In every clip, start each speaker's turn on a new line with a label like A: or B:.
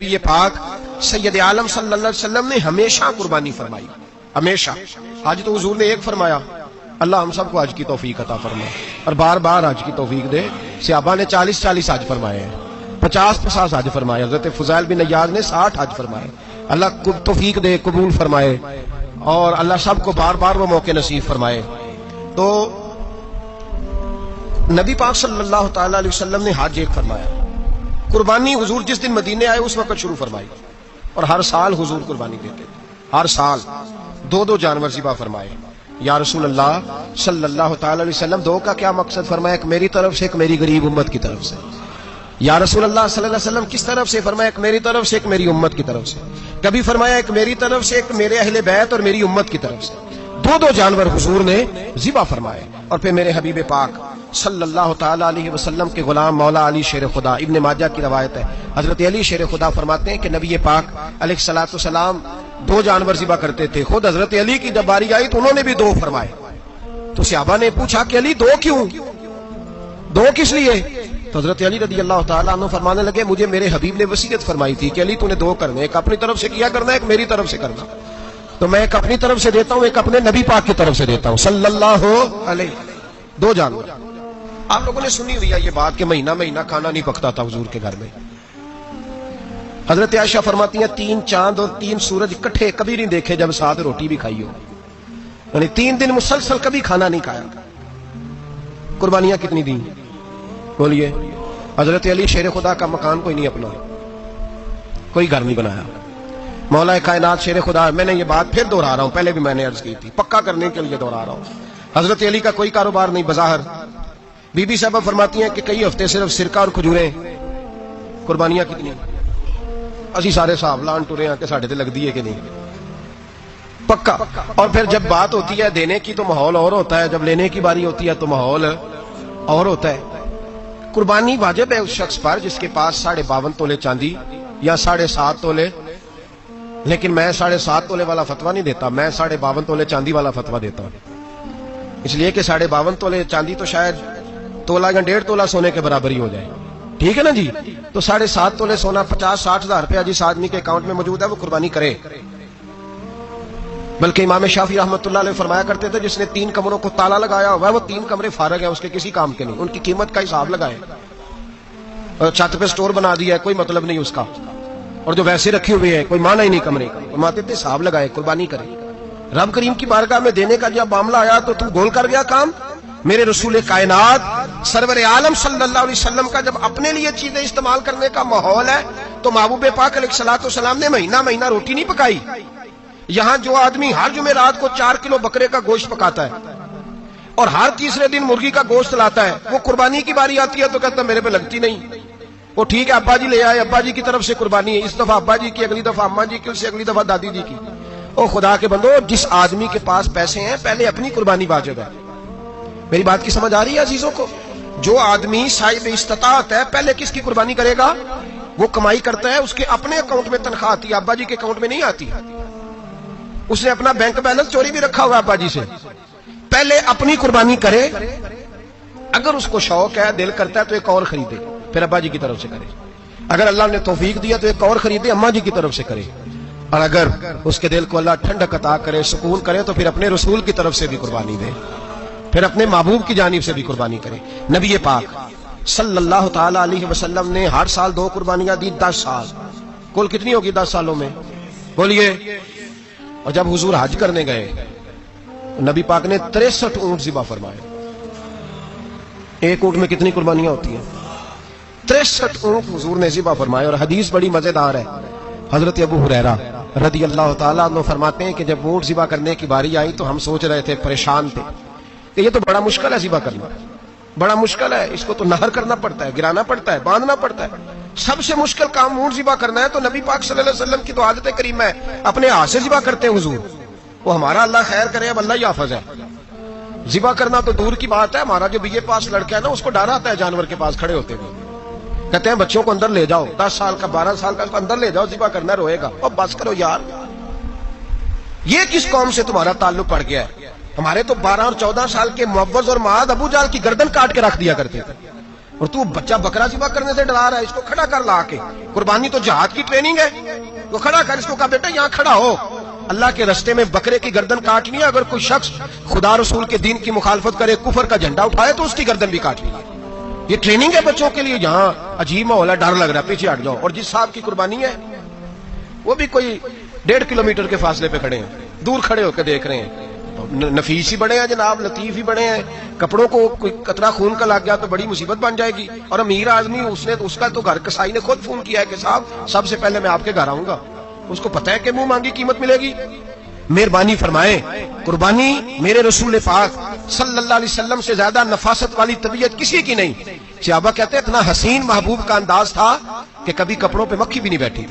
A: یہ پاک سید عالم صلی اللہ علیہ وسلم نے ہمیشہ قربانی فرمائی، ہمیشہ۔ آج تو حضور نے ایک فرمایا، اللہ ہم سب کو حج کی توفیق عطا فرمائے اور بار بار حج کی توفیق دے۔ صحابہ نے 40 حج فرمائے ہیں، 50 حج فرمائے، حضرت فضیل بن عیاض نے 60 حج فرمائے۔ اللہ کو توفیق دے، قبول فرمائے، اور اللہ سب کو بار بار وہ موقع نصیب فرمائے۔ تو نبی پاک صلی اللہ تعالی علیہ وسلم نے حج ایک فرمایا، قربانی حضور جس دن مدینے آئے اس وقت شروع فرمائی، اور ہر سال حضور قربانی دیتے تھے، ہر سال 2 جانور ذبح فرمائے۔ یا رسول اللہ صلی اللہ تعالی علیہ وسلم، 2 کا کیا مقصد فرمایا؟ ایک میری طرف سے، ایک میری غریب امت کی طرف سے۔ یا رسول اللہ صلی اللہ علیہ وسلم کس طرف سے فرمایا؟ ایک میری طرف سے، ایک میری امت کی طرف سے۔ کبھی فرمایا ایک میری طرف سے، ایک میرے اہل بیت اور میری امت کی طرف سے۔ 2 جانور حضور نے ذبح فرمائے، اور پھر میرے حبیب پاک صلی اللہ تعالی علیہ وسلم کے غلام مولا علی شیر خدا، ابن ماجہ کی روایت ہے، حضرت علی شیر خدا فرماتے ہیں کہ نبی پاک علیہ الصلوۃ والسلام 2 جانور ذبح کرتے تھے۔ خود حضرت علی کی جب باری آئی تو انہوں نے بھی 2 فرمائے۔ تو صحابہ نے پوچھا کہ علی 2 کیوں؟ 2 کس لیے؟ تو حضرت علی رضی اللہ تعالیٰ عنہ فرمانے لگے، مجھے میرے حبیب نے وصیت فرمائی تھی کہ علی تو نے 2 کرنے، ایک اپنی طرف سے کیا کرنا ہے، ایک میری طرف سے کرنا۔ تو میں ایک اپنی طرف سے دیتا ہوں، ایک اپنے نبی پاک کی طرف سے دیتا ہوں صلی اللہ علیہ۔ 2 جانور۔ آپ لوگوں نے سنی ہوئی ہے یہ بات کہ مہینہ کھانا نہیں پکتا تھا حضور کے گھر میں۔ حضرت عائشہ فرماتی ہیں 3 چاند اور 3 سورج اکٹھے کبھی نہیں دیکھے جب ساتھ روٹی بھی کھائی ہو، یعنی 3 دن مسلسل کبھی کھانا نہیں کھایا۔ قربانیاں کتنی دیں بولیے؟ حضرت علی شیر خدا کا مکان کوئی نہیں اپنا، کوئی گھر نہیں بنایا۔ مولا کائنات شیر خدا، میں نے یہ بات پھر دہرا رہا ہوں، پہلے بھی میں نے عرض کی تھی، پکا کرنے کے لیے دہرا رہا ہوں۔ حضرت علی کا کوئی کاروبار نہیں بظاہر۔ بی بی صاحبہ فرماتی ہیں کہ کئی ہفتے صرف سرکہ اور کھجوریں۔ قربانیاں کتنی؟ اسی سارے صاحب لان ٹورے ہیں کہ ساڑھے تے لگ دی ہے کہ نہیں، پکا۔ اور پھر جب بات ہوتی ہے دینے کی تو ماحول اور ہوتا ہے، جب لینے کی باری ہوتی ہے تو ماحول اور ہوتا ہے۔ قربانی واجب ہے اس شخص پر جس کے پاس 52.5 تولے چاندی یا 7.5 تولے، لیکن میں 7.5 تولے والا فتویٰ نہیں دیتا، میں 52.5 تولے چاندی والا فتویٰ دیتا ہوں، اس لیے کہ 52.5 تولے چاندی تو شاید تولہ یا 1.5 تولہ سونے کے برابر ہی ہو جائے، ٹھیک ہے نا جی؟ تو 7.5 تولے سونا 50-60 ہزار روپیہ جس آدمی کے اکاؤنٹ میں موجود ہے وہ قربانی کرے۔ بلکہ امام شافعی رحمۃ اللہ علیہ فرمایا کرتے تھے جس نے 3 کمروں کو تالا لگایا ہوا ہے وہ 3 کمرے فارغ ہیں، اس کے کسی کام کے نہیں، ان کی قیمت کا حساب لگائے، اور چھت پہ سٹور بنا دیا ہے کوئی مطلب نہیں اس کا، اور جو ویسے رکھی ہوئے ہیں کوئی معنی ہی نہیں کمرے کا، فرماتے تھے حساب لگائے قربانی کرے۔ رب کریم کی بارگاہ میں دینے کا جب معاملہ آیا تو تم گول کر گیا کام۔ میرے رسول کائنات سرور عالم صلی اللہ علیہ وسلم کا جب اپنے لیے چیزیں استعمال کرنے کا ماحول ہے تو محبوب پاک علیہ الصلوۃ والسلام نے مہینہ روٹی نہیں پکائی۔ یہاں جو آدمی ہر جمعرات کو 4 کلو بکرے کا گوشت پکاتا ہے اور ہر تیسرے دن مرغی کا گوشت لاتا ہے، وہ قربانی کی باری آتی ہے تو کہتا ہے میرے پہ لگتی نہیں، وہ ٹھیک ہے ابا جی لے آئے، ابا جی کی طرف سے قربانی ہے، اس دفعہ ابا جی کی، اگلی دفعہ اماں جی کی، اس سے اگلی دفعہ دادی جی کی۔ او خدا کے بندو، جس آدمی کے پاس پیسے ہیں پہلے اپنی قربانی واجب ہے۔ میری بات کی سمجھ آ رہی ہے عزیزوں کو؟ جو آدمی صاحب استطاعت ہے پہلے کس کی قربانی کرے گا؟ وہ کمائی کرتا ہے، اس کے اپنے اکاؤنٹ میں تنخواہ آتی ہے، ابا جی کے اکاؤنٹ میں نہیں آتی، اس نے اپنا بینک بیلنس چوری بھی رکھا ہوا ابا جی سے۔ پہلے اپنی قربانی کرے، اگر اس کو شوق ہے، دل کرتا ہے تو ایک اور خریدے، پھر ابا جی کی طرف سے کرے، اگر اللہ نے توفیق دیا تو ایک اور خریدے، اماں جی کی طرف سے کرے، اور اگر اس کے دل کو اللہ ٹھنڈک عطا کرے، سکون کرے تو پھر اپنے رسول کی طرف سے بھی قربانی دے، پھر اپنے محبوب کی جانب سے بھی قربانی کرے۔ نبی پاک صلی اللہ تعالی علیہ وسلم نے ہر سال 2 قربانیاں دی، 10 سال، کل کتنی ہوگی 10 سالوں میں بولیے؟ اور جب حضور حج کرنے گئے نبی پاک نے 63 اونٹ ذبح فرمائے۔ ایک اونٹ میں کتنی قربانیاں ہوتی ہیں؟ 63 اونٹ حضور نے ذبح فرمائے۔ اور حدیث بڑی مزیدار ہے، حضرت ابو ہریرہ رضی اللہ تعالیٰ عنہ فرماتے ہیں کہ جب اونٹ ذبح کرنے کی باری آئی تو ہم سوچ رہے تھے، پریشان تھے کہ یہ تو بڑا مشکل ہے ذبح کرنا، بڑا مشکل ہے، اس کو تو نہر کرنا پڑتا ہے، گرانا پڑتا ہے، باندھنا پڑتا ہے، سب سے مشکل کام اونٹ ذبح کرنا ہے۔ تو نبی پاک صلی اللہ علیہ وسلم کی تو عادت کریمہ ہے، اپنے ہاتھ سے ذبح کرتے ہیں حضور، وہ ہمارا اللہ خیر کرے، اب اللہ ہی حافظ ہے، ذبح کرنا تو دور کی بات ہے۔ ہمارا جو BA پاس لڑکا ہے نا، اس کو ڈر آتا ہے جانور کے پاس کھڑے ہوتے ہوئے، کہتے ہیں بچوں کو اندر لے جاؤ، 10 سال کا 12 سال کا اندر لے جاؤ، ذبح کرنا، روئے گا، اور بس کرو یار، یہ کس قوم سے تمہارا تعلق پڑ گیا ہے؟ ہمارے تو 12 اور 14 سال کے معوذ اور معاذ ابو جہل کی گردن کاٹ کے رکھ دیا کرتے تھے، اور تو بچہ بکرا ذبح کرنے سے ڈرا رہا ہے، اس کو کھڑا کر لا کے. قربانی تو جہاد کی ٹریننگ ہے، تو کھڑا کر، اس کو کہا بیٹا یہاں کھڑا ہو، اللہ کے رستے میں بکرے کی گردن کاٹنی ہے. اگر کوئی شخص خدا رسول کے دین کی مخالفت کرے، کفر کا جھنڈا اٹھائے، تو اس کی گردن بھی کاٹنی ہے. یہ ٹریننگ ہے بچوں کے لیے. یہاں عجیب ماحول ہے، ڈر لگ رہا ہے، پیچھے ہٹ جاؤ. اور جس صاحب کی قربانی ہے وہ بھی کوئی 1.5 کلومیٹر کے فاصلے پہ کھڑے ہیں، دور کھڑے ہو کے دیکھ رہے ہیں. نفیس ہی بڑے ہیں جناب، لطیف ہی بڑے ہیں. کپڑوں کو کوئی قطرہ خون کا لگ گیا تو بڑی مصیبت بن جائے گی. اور امیر آدمی اس کا تو گھر کسائی نے خود فون کیا ہے کہ صاحب سب سے پہلے میں آپ کے گھر آؤں گا. اس کو پتہ ہے کہ منہ مانگی قیمت ملے گی. مہربانی فرمائیں، قربانی میرے رسول پاک صلی اللہ علیہ وسلم سے زیادہ نفاست والی طبیعت کسی کی نہیں. صحابہ کہتے ہیں اتنا حسین محبوب کا انداز تھا کہ کبھی کپڑوں پہ مکھی بھی نہیں بیٹھی.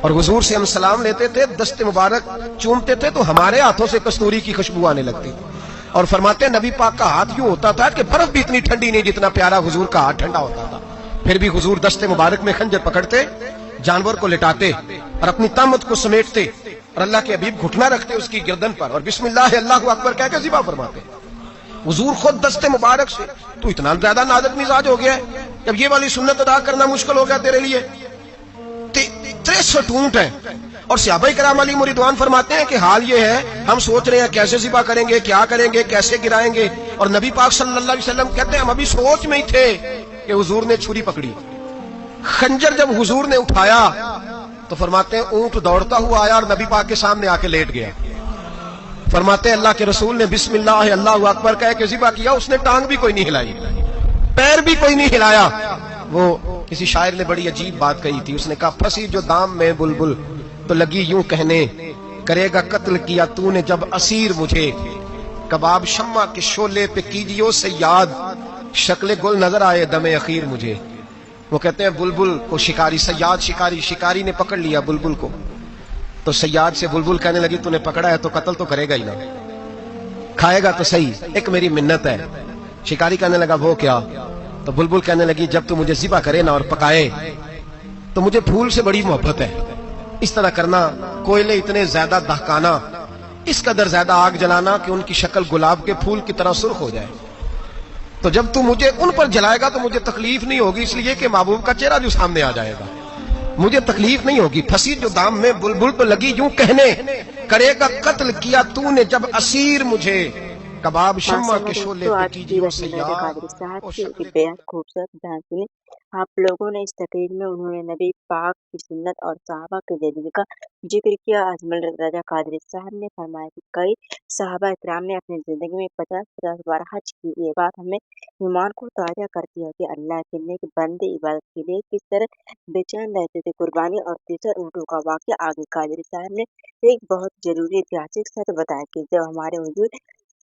A: اور حضور سے ہم سلام لیتے تھے، دست مبارک چومتے تھے تو ہمارے ہاتھوں سے کستوری کی خوشبو آنے لگتی. اور فرماتے ہیں نبی پاک کا ہاتھ یوں ہوتا تھا کہ برف بھی اتنی ٹھنڈی نہیں جتنا پیارا حضور کا ہاتھ ٹھنڈا ہوتا تھا. پھر بھی حضور دست مبارک میں خنجر پکڑتے، جانور کو لٹاتے اور اپنی طامت کو سمیٹتے، اور اللہ کے حبیب گھٹنا رکھتے اس کی گردن پر، اور بسم اللہ اللہ اکبر کہہ کے ذبح فرماتے. حضور خود دست مبارک سے. تو اتنا زیادہ نازک مزاج ہو گیا ہے، جب یہ والی سنت ادا کرنا مشکل ہو گیا تیرے لیے. 63 اونٹ ہیں. اور صحابہ کرام علیہم رضوان فرماتے ہیں کہ حال یہ ہے ہم سوچ رہے ہیں کیسے ذبح کریں گے، کیا کریں گے، کیسے گرائیں گے. اور نبی پاک صلی اللہ علیہ وسلم کہتے ہیں ہم ابھی سوچ میں ہی تھے کہ حضور نے چھری پکڑی. خنجر جب حضور نے اٹھایا تو فرماتے ہیں اونٹ دوڑتا ہوا آیا اور نبی پاک کے سامنے آ کے لیٹ گیا. فرماتے ہیں اللہ کے رسول نے بسم اللہ اللہ اکبر کہہ کے ذبح کیا. اس نے ٹانگ بھی کوئی نہیں ہلائی، پیر بھی کوئی نہیں ہلایا. وہ کسی شاعر نے بڑی عجیب بات کہی تھی. اس نے کہا پھنسی جو دام میں بلبل تو لگی یوں کہنے، کرے گا قتل کیا تو نے جب اسیر مجھے، کباب شمع کے شعلے پہ کیجیو سیاد، شکل گل نظر آئے دم اخیر مجھے. وہ کہتے ہیں بلبل کو شکاری، سیاد شکاری نے پکڑ لیا بلبل کو. تو سیاد سے بلبل کہنے لگی تو نے پکڑا ہے تو قتل تو کرے گا ہی نا، کھائے گا تو صحیح، ایک میری منت ہے. شکاری کہنے لگا وہ کیا؟ تو بلبل کہنے لگی جب تو مجھے ذبح کرے نا اور پکائے تو مجھے پھول سے بڑی محبت ہے. اس طرح کرنا، کوئلے اتنے زیادہ دہکانا، اس قدر زیادہ آگ جلانا کہ ان کی شکل گلاب کے پھول کی طرح سرخ ہو جائے. تو جب تو مجھے ان پر جلائے گا تو مجھے تکلیف نہیں ہوگی، اس لیے کہ محبوب کا چہرہ جو سامنے آ جائے گا مجھے تکلیف نہیں ہوگی. پھنسی جو دام میں بلبل تو لگی یوں کہنے، کرے گا قتل کیا تو نے جب اسیر مجھے، کباب شمع کے شعلے
B: تو
A: پہ
B: آج کی
A: کیجیو
B: رسم میرے
A: سیاد.
B: قادری صاحب کی ایک بےحد خوبصورت بیان سنی آپ لوگوں نے. اس تقریر میں انہوں نے نبی پاک کی سنت اور صحابہ کے جذبے کا ذکر کیا. اجمل رضا قادری صاحب نے فرمایا کہ کئی صحابہ اکرام نے اپنی زندگی میں 50 بار حج کی. یہ بات ہمیں ایمان کو تازہ کرتی ہے کہ اللہ کے نیک بندے عبادت کے لیے کس طرح بے چین رہتے تھے. قربانی اور 63 اونٹوں کا واقعہ آگے قادری صاحب نے ایک بہت ضروری ایتہاسک سچ بتایا کہ جب ہمارے حضور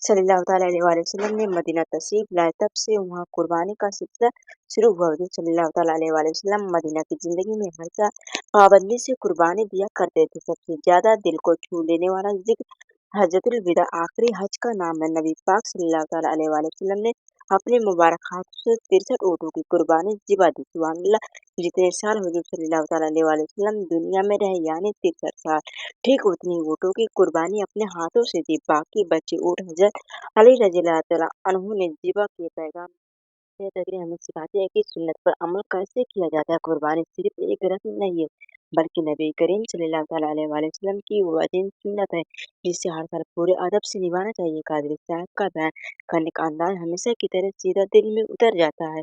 B: صلی اللہ تعالیٰ علیہ وآلہ وسلم نے مدینہ تشریف لائے تب سے وہاں قربانی کا سلسلہ شروع ہوا. حضور صلی اللہ تعالیٰ علیہ وآلہ وسلم مدینہ کی زندگی میں ہر سال پابندی سے قربانی دیا کرتے تھے. سب سے زیادہ دل کو چھو لینے والا ذکر حجۃ الوداع آخری حج کا نام ہے. نبی پاک صلی اللہ تعالیٰ علیہ وآلہ وسلم نے اپنے مبارک ہاتھوں سے 63 اونٹوں کی قربانی ذبح دی. سبحان اللہ، جتنے سال حضور صلی اللہ تعالیٰ علیہ وآلہ وسلم دنیا میں رہے یعنی 63 سال، ٹھیک اتنی اونٹوں کی قربانی اپنے ہاتھوں سے دی. باقی بچے اونٹ حضرت علی رضی اللہ تعالیٰ عنہ نے ذبح کیے. پیغام یہ تقریر ہمیں سکھاتی ہے کہ سنت پر عمل کیسے کیا جاتا ہے. قربانی صرف ایک رسم نہیں ہے بلکہ نبی کریم صلی اللہ تعالیٰ علیہ وآلہ وسلم کی وہ عظیم سنت ہے جسے ہر سال پورے ادب سے نبھانا چاہیے. قادری صاحب کا بیان کرنے کا انداز ہمیشہ کی طرح سیدھا دل میں اتر جاتا ہے.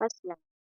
B: السلام